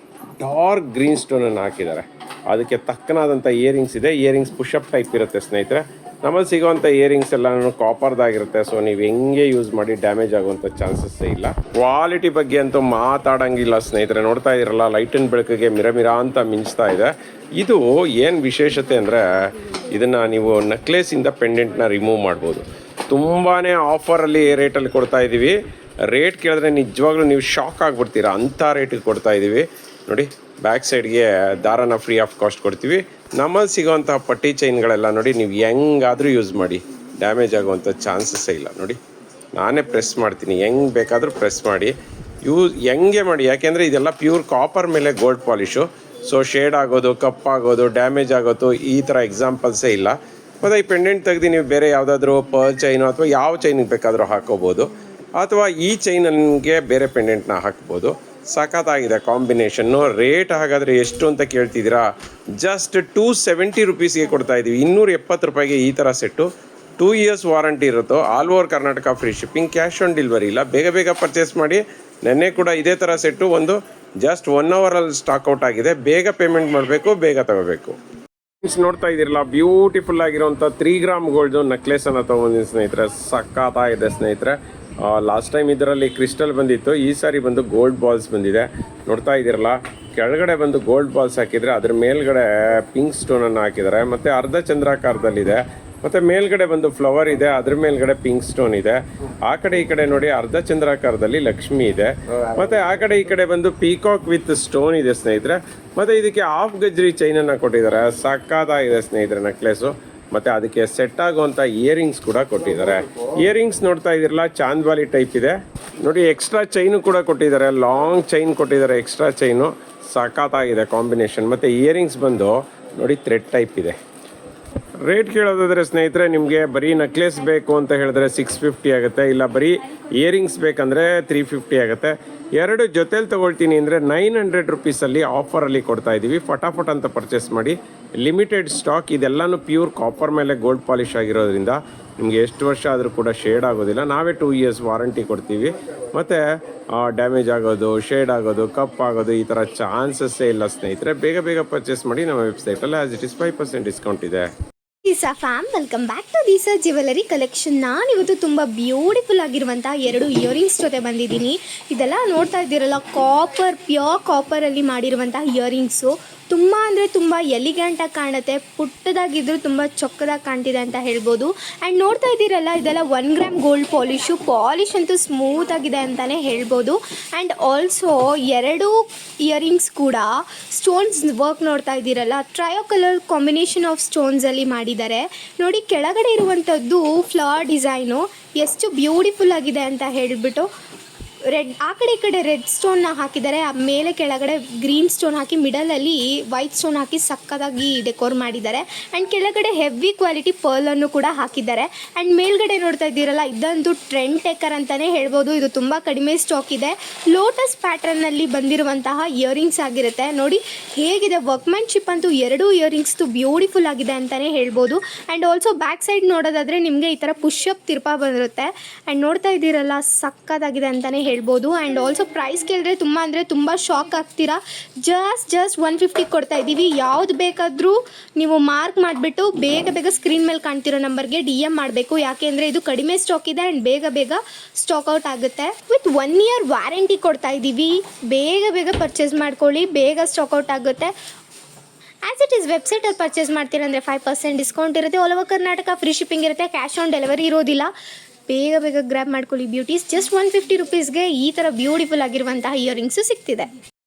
Speaker 2: ಡಾರ್ಕ್ ಗ್ರೀನ್ ಸ್ಟೋನನ್ನು ಹಾಕಿದ್ದಾರೆ. ಅದಕ್ಕೆ ತಕ್ಕನಾದಂಥ ಇಯರಿಂಗ್ಸ್ ಇದೆ. ಇಯರಿಂಗ್ಸ್ ಪುಷಪ್ ಟೈಪ್ ಇರುತ್ತೆ ಸ್ನೇಹಿತರೆ. ನಮ್ಮಲ್ಲಿ ಸಿಗೋವಂಥ ಇಯರಿಂಗ್ಸ್ ಎಲ್ಲ ಕಾಪರ್ದಾಗಿರುತ್ತೆ. ಸೊ ನೀವು ಹೆಂಗೆ ಯೂಸ್ ಮಾಡಿ ಡ್ಯಾಮೇಜ್ ಆಗುವಂಥ ಚಾನ್ಸಸ್ಸೇ ಇಲ್ಲ. ಕ್ವಾಲಿಟಿ ಬಗ್ಗೆ ಅಂತೂ ಮಾತಾಡೋಂಗಿಲ್ಲ ಸ್ನೇಹಿತರೆ. ನೋಡ್ತಾ ಇದ್ದೀರಲ್ಲ, ಲೈಟಿನ ಬೆಳಕಿಗೆ ಮಿರ ಅಂತ ಮಿಂಚ್ತಾ ಇದೆ. ಇದು ಏನು ವಿಶೇಷತೆ ಅಂದರೆ, ಇದನ್ನು ನೀವು ನೆಕ್ಲೆಸಿಂದ ಪೆಂಡೆಂಟ್ನ ರಿಮೂವ್ ಮಾಡ್ಬೋದು. ತುಂಬಾ ಆಫರಲ್ಲಿ ರೇಟಲ್ಲಿ ಕೊಡ್ತಾ ಇದ್ದೀವಿ. ರೇಟ್ ಕೇಳಿದ್ರೆ ನಿಜವಾಗ್ಲೂ ನೀವು ಶಾಕ್ ಆಗಿಬಿಡ್ತೀರಾ, ಅಂಥ ರೇಟಿಗೆ ಕೊಡ್ತಾ ಇದ್ದೀವಿ. ನೋಡಿ, ಬ್ಯಾಕ್ ಸೈಡ್ಗೆ ದಾರನ ಫ್ರೀ ಆಫ್ ಕಾಸ್ಟ್ ಕೊಡ್ತೀವಿ. ನಮ್ಮಲ್ಲಿ ಸಿಗೋವಂಥ ಪಟ್ಟಿ ಚೈನ್ಗಳೆಲ್ಲ ನೋಡಿ, ನೀವು ಹೆಂಗಾದರೂ ಯೂಸ್ ಮಾಡಿ, ಡ್ಯಾಮೇಜ್ ಆಗುವಂಥ ಚಾನ್ಸಸ್ಸೇ ಇಲ್ಲ. ನೋಡಿ, ನಾನೇ ಪ್ರೆಸ್ ಮಾಡ್ತೀನಿ, ಹೆಂಗೆ ಬೇಕಾದರೂ ಪ್ರೆಸ್ ಮಾಡಿ ಹೆಂಗೆ ಮಾಡಿ. ಯಾಕೆಂದರೆ ಇದೆಲ್ಲ ಪ್ಯೂರ್ ಕಾಪರ್ ಮೇಲೆ ಗೋಲ್ಡ್ ಪಾಲಿಶು. ಸೊ ಶೇಡ್ ಆಗೋದು, ಕಪ್ಪಾಗೋದು, ಡ್ಯಾಮೇಜ್ ಆಗೋದು ಈ ಥರ ಎಕ್ಸಾಂಪಲ್ಸೇ ಇಲ್ಲ. ಮತ್ತು ಈ ಪೆಂಡೆಂಟ್ ತೆಗೆದು ನೀವು ಬೇರೆ ಯಾವುದಾದ್ರೂ ಪರ್ಲ್ ಚೈನು ಅಥವಾ ಯಾವ ಚೈನಿಗೆ ಬೇಕಾದರೂ ಹಾಕೋಬೋದು, ಅಥವಾ ಈ ಚೈನಿಗೆ ಬೇರೆ ಪೆಂಡೆಂಟ್ನ ಹಾಕ್ಬೋದು. ಸಖತ್ತಾಗಿದೆ ಕಾಂಬಿನೇಷನ್ನು. ರೇಟ್ ಹಾಗಾದರೆ ಎಷ್ಟು ಅಂತ ಕೇಳ್ತಿದ್ದೀರಾ? ಜಸ್ಟ್ 270 ರುಪೀಸ್ಗೆ ಕೊಡ್ತಾ ಇದ್ದೀವಿ. 270 ರೂಪಾಯಿಗೆ ಈ ಥರ ಸೆಟ್ಟು. 2 ಇಯರ್ಸ್ ವಾರಂಟಿ ಇರುತ್ತೋ, all over Karnataka, free shipping, cash on delivery ಇಲ್ಲ. ಬೇಗ ಪರ್ಚೇಸ್ ಮಾಡಿ. ನೆನ್ನೆ ಕೂಡ ಇದೇ ಥರ ಸೆಟ್ಟು ಒಂದು ಜಸ್ಟ್ 1 ಅವರಲ್ಲಿ ಸ್ಟಾಕ್ಔಟ್ ಆಗಿದೆ. ಬೇಗ ಪೇಮೆಂಟ್ ಮಾಡಬೇಕು, ಬೇಗ ತಗೋಬೇಕು. ನೋಡ್ತಾ ಇದ್ದೀರಲ್ಲ, ಬ್ಯೂಟಿಫುಲ್ ಆಗಿರೋಂಥ 3 ಗ್ರಾಮ್ ಗೋಲ್ಡ್ ನೆಕ್ಲೆಸನ್ನು ತೊಗೊಂಡಿದ್ದೀನಿ ಸ್ನೇಹಿತರೆ. ಸಖತ್ತಾಗಿದೆ ಸ್ನೇಹಿತರೆ. ಲಾಸ್ಟ್ ಟೈಮ್ ಇದರಲ್ಲಿ ಕ್ರಿಸ್ಟಲ್ ಬಂದಿತ್ತು, ಈ ಸಾರಿ ಬಂದು ಗೋಲ್ಡ್ ಬಾಲ್ಸ್ ಬಂದಿದೆ. ನೋಡ್ತಾ ಇದ್ದೀರಲ್ಲ, ಕೆಳಗಡೆ ಬಂದು ಗೋಲ್ಡ್ ಬಾಲ್ಸ್ ಹಾಕಿದರೆ ಅದ್ರ ಮೇಲ್ಗಡೆ ಪಿಂಕ್ ಸ್ಟೋನನ್ನು ಹಾಕಿದ್ದಾರೆ. ಮತ್ತು ಅರ್ಧ ಚಂದ್ರಾಕಾರದಲ್ಲಿದೆ. ಮತ್ತು ಮೇಲ್ಗಡೆ ಬಂದು ಫ್ಲವರ್ ಇದೆ, ಅದ್ರ ಮೇಲ್ಗಡೆ ಪಿಂಕ್ ಸ್ಟೋನ್ ಇದೆ. ಆ ಕಡೆ ಈ ಕಡೆ ನೋಡಿ, ಅರ್ಧ ಚಂದ್ರಾಕಾರದಲ್ಲಿ ಲಕ್ಷ್ಮಿ ಇದೆ. ಮತ್ತು ಆ ಕಡೆ ಈ ಕಡೆ ಬಂದು ಪೀಕಾಕ್ ವಿತ್ ಸ್ಟೋನ್ ಇದೆ ಸ್ನೇಹಿತರೆ. ಮತ್ತು ಇದಕ್ಕೆ ಹಾಫ್ ಗಜ್ರಿ ಚೈನನ್ನು ಕೊಟ್ಟಿದ್ದಾರೆ. ಸಖತ್ತಾಗಿದೆ ಸ್ನೇಹಿತರೆ ನೆಕ್ಲೆಸು. ಮತ್ತು ಅದಕ್ಕೆ ಸೆಟ್ ಆಗುವಂಥ ಇಯರಿಂಗ್ಸ್ ಕೂಡ ಕೊಟ್ಟಿದ್ದಾರೆ. ಇಯರಿಂಗ್ಸ್ ನೋಡ್ತಾ ಇದ್ದೀರಲ್ಲ, ಚಾಂದ್ವಾಲಿ ಟೈಪ್ ಇದೆ ನೋಡಿ. ಎಕ್ಸ್ಟ್ರಾ ಚೈನು ಕೂಡ ಕೊಟ್ಟಿದ್ದಾರೆ, ಲಾಂಗ್ ಚೈನ್ ಕೊಟ್ಟಿದ್ದಾರೆ, ಎಕ್ಸ್ಟ್ರಾ ಚೈನು. ಸಖತ್ತಾಗಿದೆ ಕಾಂಬಿನೇಷನ್. ಮತ್ತು ಇಯರಿಂಗ್ಸ್ ಬಂದು ನೋಡಿ ಥ್ರೆಡ್ ಟೈಪ್ ಇದೆ. ರೇಟ್ ಕೇಳೋದಾದರೆ ಸ್ನೇಹಿತರೆ, ನಿಮಗೆ ಬರೀ ನೆಕ್ಲೆಸ್ ಬೇಕು ಅಂತ ಹೇಳಿದ್ರೆ 650 ಆಗುತ್ತೆ. ಇಲ್ಲ ಬರೀ ಇಯರಿಂಗ್ಸ್ ಬೇಕಂದರೆ 350 ಆಗುತ್ತೆ. ಎರಡು ಜೊತೆಲಿ ತೊಗೊಳ್ತೀನಿ ಅಂದರೆ 900 ರುಪೀಸಲ್ಲಿ ಆಫರಲ್ಲಿ ಕೊಡ್ತಾ ಇದ್ದೀವಿ. ಫಟಾಫಟ್ ಅಂತ ಪರ್ಚೇಸ್ ಮಾಡಿ, ಲಿಮಿಟೆಡ್ ಸ್ಟಾಕ್. ಇದೆಲ್ಲನೂ ಪ್ಯೂರ್ ಕಾಪರ್ ಮೇಲೆ ಗೋಲ್ಡ್ ಪಾಲಿಷ್ ಆಗಿರೋದ್ರಿಂದ ನಿಮಗೆ ಎಷ್ಟು ವರ್ಷ ಆದರೂ ಕೂಡ ಶೇಡ್ ಆಗೋದಿಲ್ಲ. ನಾವೇ 2 ಇಯರ್ಸ್ ವಾರಂಟಿ ಕೊಡ್ತೀವಿ. ಮತ್ತು ಡ್ಯಾಮೇಜ್ ಆಗೋದು, ಶೇಡ್ ಆಗೋದು, ಕಪ್ ಆಗೋದು ಈ ಥರ ಚಾನ್ಸಸ್ಸೇ ಇಲ್ಲ ಸ್ನೇಹಿತರೆ. ಬೇಗ ಪರ್ಚೇಸ್ ಮಾಡಿ. ನಮ್ಮ ವೆಬ್ಸೈಟಲ್ಲಿ ಆ್ಯಸ್ ಇಟ್ ಈಸ್ 5% ಡಿಸ್ಕೌಂಟ್ ಇದೆ.
Speaker 1: ಇಸಾ fam, welcome back to this jewellery collection. ನಾನಿವತ್ತು ತುಂಬ ಬ್ಯೂಟಿಫುಲ್ ಆಗಿರುವಂತಹ 2 ಇಯರಿಂಗ್ಸ್ ಜೊತೆ ಬಂದಿದ್ದೀನಿ. ಇದೆಲ್ಲ ನೋಡ್ತಾ ಇದ್ದೀರಲ್ಲ, ಪ್ಯೂರ್ ಕಾಪರಲ್ಲಿ ಮಾಡಿರುವಂತಹ ಇಯರಿಂಗ್ಸು. ತುಂಬ ಅಂದರೆ ತುಂಬ ಎಲಿಗ್ಯಾಂಟಾಗಿ ಕಾಣುತ್ತೆ, ಪುಟ್ಟದಾಗಿದ್ದರೂ ತುಂಬ ಚೊಕ್ಕದಾಗಿ ಕಾಣ್ತಿದೆ ಅಂತ ಹೇಳ್ಬೋದು. ಆ್ಯಂಡ್ ನೋಡ್ತಾ ಇದ್ದೀರಲ್ಲ, ಇದೆಲ್ಲ 1 ಗ್ರಾಮ್ ಗೋಲ್ಡ್ ಪಾಲಿಶ್ ಅಂತೂ ಸ್ಮೂತ್ ಆಗಿದೆ ಅಂತಲೇ ಹೇಳ್ಬೋದು. ಆ್ಯಂಡ್ ಆಲ್ಸೋ 2 ಇಯರಿಂಗ್ಸ್ ಕೂಡ ಸ್ಟೋನ್ಸ್ ವರ್ಕ್ ನೋಡ್ತಾ ಇದ್ದೀರಲ್ಲ, ಟ್ರಯೋ ಕಲರ್ ಕಾಂಬಿನೇಷನ್ ಆಫ್ ಸ್ಟೋನ್ಸಲ್ಲಿ ಮಾಡಿದ್ದಾರೆ ನೋಡಿ. ಕೆಳಗಡೆ ಇರುವಂಥದ್ದು ಫ್ಲವರ್ ಡಿಸೈನು ಎಷ್ಟು ಬ್ಯೂಟಿಫುಲ್ ಆಗಿದೆ ಅಂತ ಹೇಳಿಬಿಟ್ಟು ರೆಡ್ ಆ ಕಡೆ ಈ ಕಡೆ ರೆಡ್ ಸ್ಟೋನ್ನ ಹಾಕಿದ್ದಾರೆ, ಆ ಮೇಲೆ ಕೆಳಗಡೆ ಗ್ರೀನ್ ಸ್ಟೋನ್ ಹಾಕಿ ಮಿಡಲಲ್ಲಿ ವೈಟ್ ಸ್ಟೋನ್ ಹಾಕಿ ಸಕ್ಕದಾಗಿ ಡೆಕೋರ್ ಮಾಡಿದ್ದಾರೆ. ಆ್ಯಂಡ್ ಕೆಳಗಡೆ ಹೆವಿ ಕ್ವಾಲಿಟಿ ಪರ್ಲನ್ನು ಕೂಡ ಹಾಕಿದ್ದಾರೆ. ಆ್ಯಂಡ್ ಮೇಲ್ಗಡೆ ನೋಡ್ತಾ ಇದ್ದೀರಲ್ಲ, ಇದಂತೂ ಟ್ರೆಂಡ್ ಟೇಕರ್ ಅಂತಲೇ ಹೇಳ್ಬೋದು. ಇದು ತುಂಬ ಕಡಿಮೆ ಸ್ಟಾಕ್ ಇದೆ. ಲೋಟಸ್ ಪ್ಯಾಟ್ರನ್ನಲ್ಲಿ ಬಂದಿರುವಂತಹ ಇಯರಿಂಗ್ಸ್ ಆಗಿರುತ್ತೆ ನೋಡಿ. ಹೇಗಿದೆ ವರ್ಕ್ಮ್ಯಾನ್ಶಿಪ್ ಅಂತೂ 2 ಇಯರಿಂಗ್ಸ್ದು ಬ್ಯೂಟಿಫುಲ್ ಆಗಿದೆ ಅಂತಲೇ ಹೇಳ್ಬೋದು. ಆ್ಯಂಡ್ ಆಲ್ಸೋ ಬ್ಯಾಕ್ ಸೈಡ್ ನೋಡೋದಾದರೆ ನಿಮಗೆ ಈ ಥರ ಪುಷಪ್ ತಿರ್ಪ ಬಂದಿರುತ್ತೆ. ಆ್ಯಂಡ್ ನೋಡ್ತಾ ಇದ್ದೀರಲ್ಲ, ಸಕ್ಕದಾಗಿದೆ ಅಂತಲೇ ಹೇಳ್ಬೋದು. ಆ್ಯಂಡ್ ಆಲ್ಸೋ ಪ್ರೈಸ್ ಕೇಳಿದ್ರೆ ತುಂಬ ಅಂದರೆ ತುಂಬ ಶಾಕ್ ಆಗ್ತೀರಾ. ಜಸ್ಟ್ 150 ಕೊಡ್ತಾ ಇದ್ದೀವಿ. ಯಾವ್ದು ಬೇಕಾದರೂ ನೀವು ಮಾರ್ಕ್ ಮಾಡಿಬಿಟ್ಟು ಬೇಗ ಸ್ಕ್ರೀನ್ ಮೇಲೆ ಕಾಣ್ತಿರೋ ನಂಬರ್ಗೆ DM ಮಾಡಬೇಕು. ಯಾಕೆ ಅಂದರೆ ಇದು ಕಡಿಮೆ ಸ್ಟಾಕ್ ಇದೆ ಆ್ಯಂಡ್ ಬೇಗ ಸ್ಟಾಕ್ ಔಟ್ ಆಗುತ್ತೆ. ವಿತ್ 1 ಇಯರ್ ವ್ಯಾರಂಟಿ ಕೊಡ್ತಾ ಇದ್ದೀವಿ. ಬೇಗ ಪರ್ಚೇಸ್ ಮಾಡ್ಕೊಳ್ಳಿ, ಬೇಗ ಸ್ಟಾಕ್ ಔಟ್ ಆಗುತ್ತೆ. ಆ್ಯಸ್ ಇಟ್ ಈಸ್ ವೆಬ್ಸೈಟಲ್ಲಿ ಪರ್ಚೇಸ್ ಮಾಡ್ತೀರಂದರೆ 5% ಡಿಸ್ಕೌಂಟ್ ಇರುತ್ತೆ. All over Karnataka free shipping ಇರುತ್ತೆ. ಕ್ಯಾಶ್ ಆನ್ ಡೆಲಿವರಿ ಇರೋದಿಲ್ಲ. ಬೇಗ ಗ್ರ್ಯಾಬ್ ಮಾಡ್ಕೊಳ್ಳಿ ಬ್ಯೂಟೀಸ್. ಜಸ್ಟ್ 150 ರುಪೀಸ್ಗೆ ಈ ಥರ ಬ್ಯೂಟಿಫುಲ್ ಆಗಿರುವಂತಹ ಇಯರಿಂಗ್ಸು ಸಿಗ್ತಿದೆ.